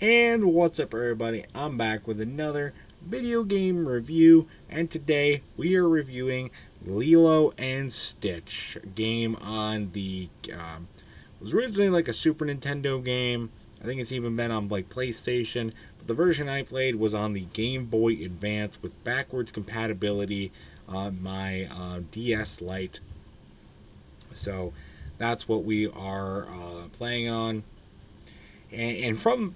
And what's up, everybody? I'm back with another video game review, and today we are reviewing Lilo and Stitch, a game on the it was originally like a Super Nintendo game. I think it's even been on like PlayStation, but the version I played was on the Game Boy Advance with backwards compatibility on my DS Lite. So that's what we are playing on. And from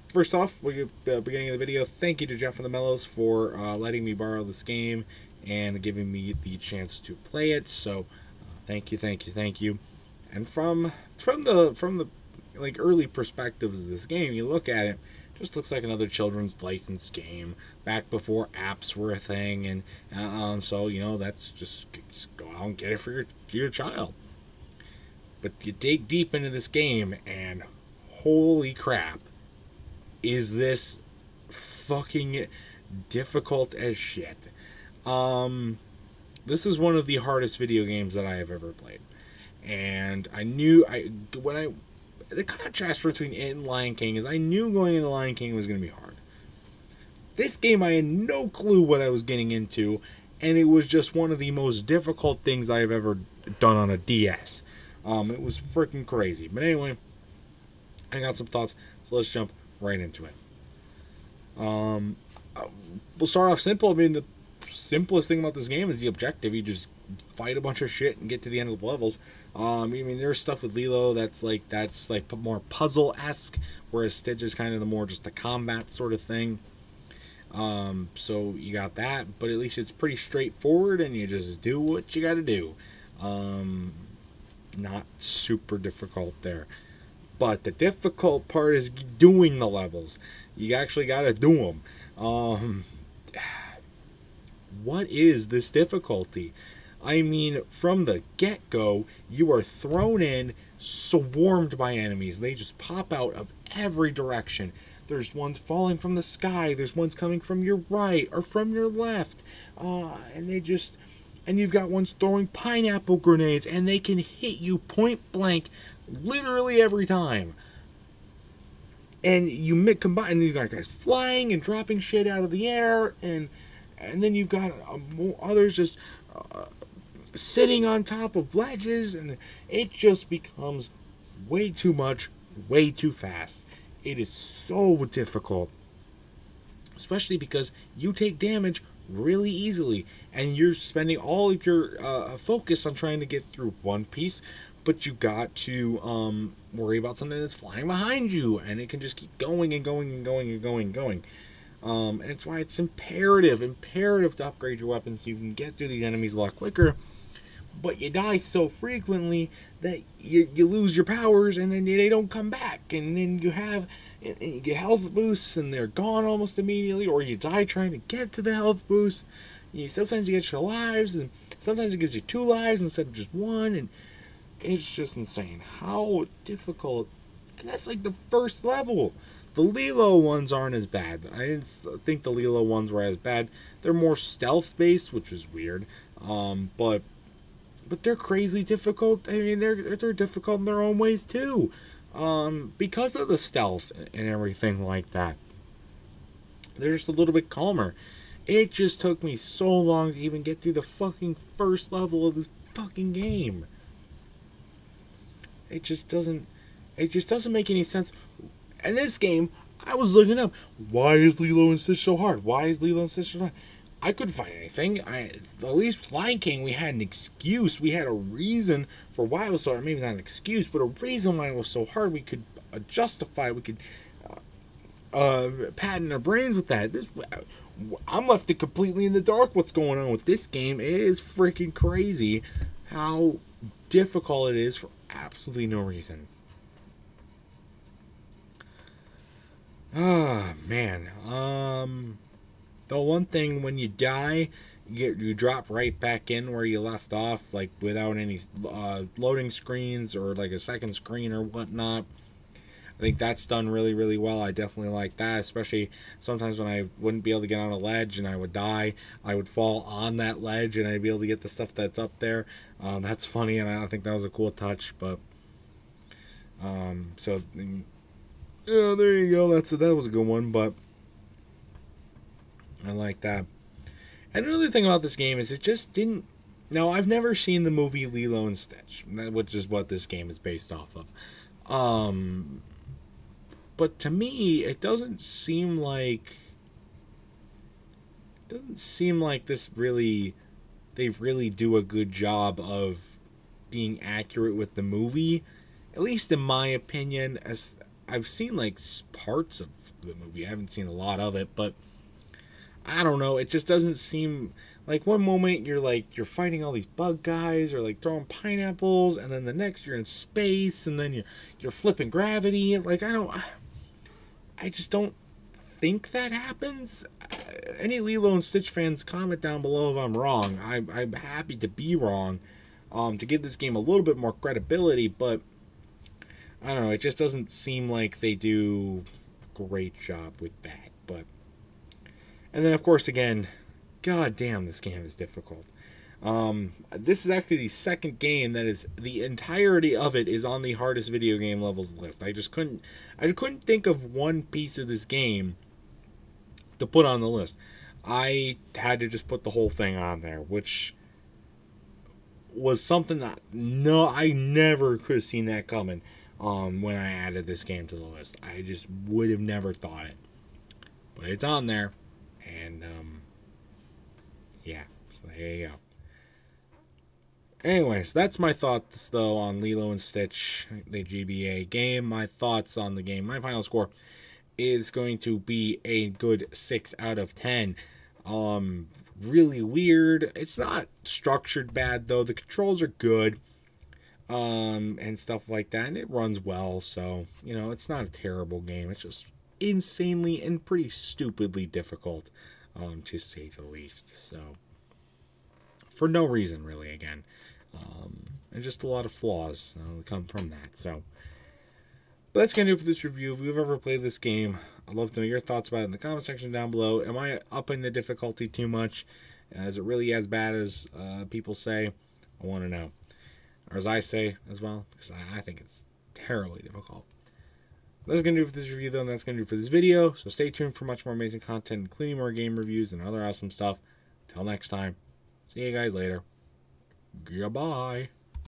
first off, beginning of the video, thank you to Jeffofthemellows for letting me borrow this game and giving me the chance to play it. So thank you. And from the like early perspectives of this game, you look at it, just looks like another children's licensed game back before apps were a thing, and so that's just go out and get it for your child. But you dig deep into this game, and holy crap, is this fucking difficult as shit. This is one of the hardest video games that I have ever played, and I knew the contrast between it and Lion King is I knew going into Lion King was going to be hard. This game, I had no clue what I was getting into, and it was just one of the most difficult things I have ever done on a DS. It was freaking crazy. But anyway, I got some thoughts, so let's jump right into it. We'll start off simple. I mean, the simplest thing about this game is the objective. You just fight a bunch of shit and get to the end of the levels. I mean, there's stuff with Lilo that's like more puzzle-esque, whereas Stitch is kind of more just the combat sort of thing. So you got that, but at least it's pretty straightforward, and you just do what you got to do. Not super difficult there. But the difficult part is doing the levels. You actually got to do them. What is this difficulty? I mean, from the get-go, you are thrown in, swarmed by enemies. They just pop out of every direction. There's ones falling from the sky. There's ones coming from your right or from your left. And you've got ones throwing pineapple grenades, and they can hit you point blank literally every time. And you combine, and you got guys flying and dropping shit out of the air, and then you've got others just sitting on top of ledges, and it just becomes way too much, way too fast. It is so difficult, especially because you take damage really easily, and you're spending all of your focus on trying to get through one piece, but you got to worry about something that's flying behind you, and it can just keep going and going and going and going and going. And it's why it's imperative to upgrade your weapons so you can get through these enemies a lot quicker. But you die so frequently that you lose your powers, and then they don't come back, and then you get health boosts and they're gone almost immediately, or you die trying to get to the health boost. Sometimes you get your lives, and sometimes it gives you 2 lives instead of just 1, and it's just insane how difficult. And that's like the first level. The Lilo ones aren't as bad. I didn't think the Lilo ones were as bad. They're more stealth based, which is weird. But they're crazy difficult. I mean, they're difficult in their own ways too, because of the stealth and everything like that. They're just a little bit calmer. It just took me so long to even get through the fucking first level of this fucking game. It just doesn't make any sense. And this game, I was looking up, why is Lilo and Stitch so hard? Why is Lilo and Stitch so hard? I couldn't find anything. At least Lion King, we had an excuse. We had a reason for why it was so hard. Maybe not an excuse, but a reason why it was so hard. We could justify. We could patent our brains with that. I'm left completely in the dark. What's going on with this game? It is freaking crazy how difficult it is for absolutely no reason. Oh man. The one thing, when you die, you drop right back in where you left off, like without any loading screens or like a second screen or whatnot. I think that's done really, really well. I definitely like that, especially sometimes when I wouldn't be able to get on a ledge and I would die, I would fall on that ledge and I'd be able to get the stuff that's up there. That's funny, and I think that was a cool touch. But so Yeah, there you go. That was a good one, but I like that. And another thing about this game is it just didn't. Now, I've never seen the movie Lilo and Stitch, which is what this game is based off of. Um, but to me, it doesn't seem like this really they really do a good job of being accurate with the movie. At least in my opinion, as I've seen like parts of the movie. I haven't seen a lot of it, but I don't know. It just doesn't seem like one moment you're fighting all these bug guys or like throwing pineapples, and then the next you're in space, and then you're flipping gravity. Like I just don't think that happens. Any Lilo and Stitch fans, comment down below if I'm wrong. I'm happy to be wrong, to give this game a little bit more credibility, but I don't know. It just doesn't seem like they do a great job with that. But and then of course again, god damn, this game is difficult. This is actually the second game that is the entirety of it is on the hardest video game levels list. I couldn't think of one piece of this game to put on the list. I had to just put the whole thing on there, which was something that I never could have seen that coming. When I added this game to the list, I just would have never thought it, but it's on there, and yeah. So there you go. Anyways, that's my thoughts though on Lilo and Stitch, the GBA game. My thoughts on the game. My final score is going to be a good 6 out of 10. Really weird. It's not structured bad though. The controls are good. And stuff like that, and it runs well, so it's not a terrible game. It's just insanely and pretty stupidly difficult, to say the least. So for no reason really, again, and just a lot of flaws come from that. So but that's gonna do it for this review. If you've ever played this game, I'd love to know your thoughts about it in the comment section down below. Am I upping the difficulty too much? Is it really as bad as people say? I want to know. Or as I say as well, because I think it's terribly difficult. That's going to do it for this review, though, and that's going to do it for this video. So stay tuned for much more amazing content, including more game reviews and other awesome stuff. Until next time, see you guys later. Goodbye.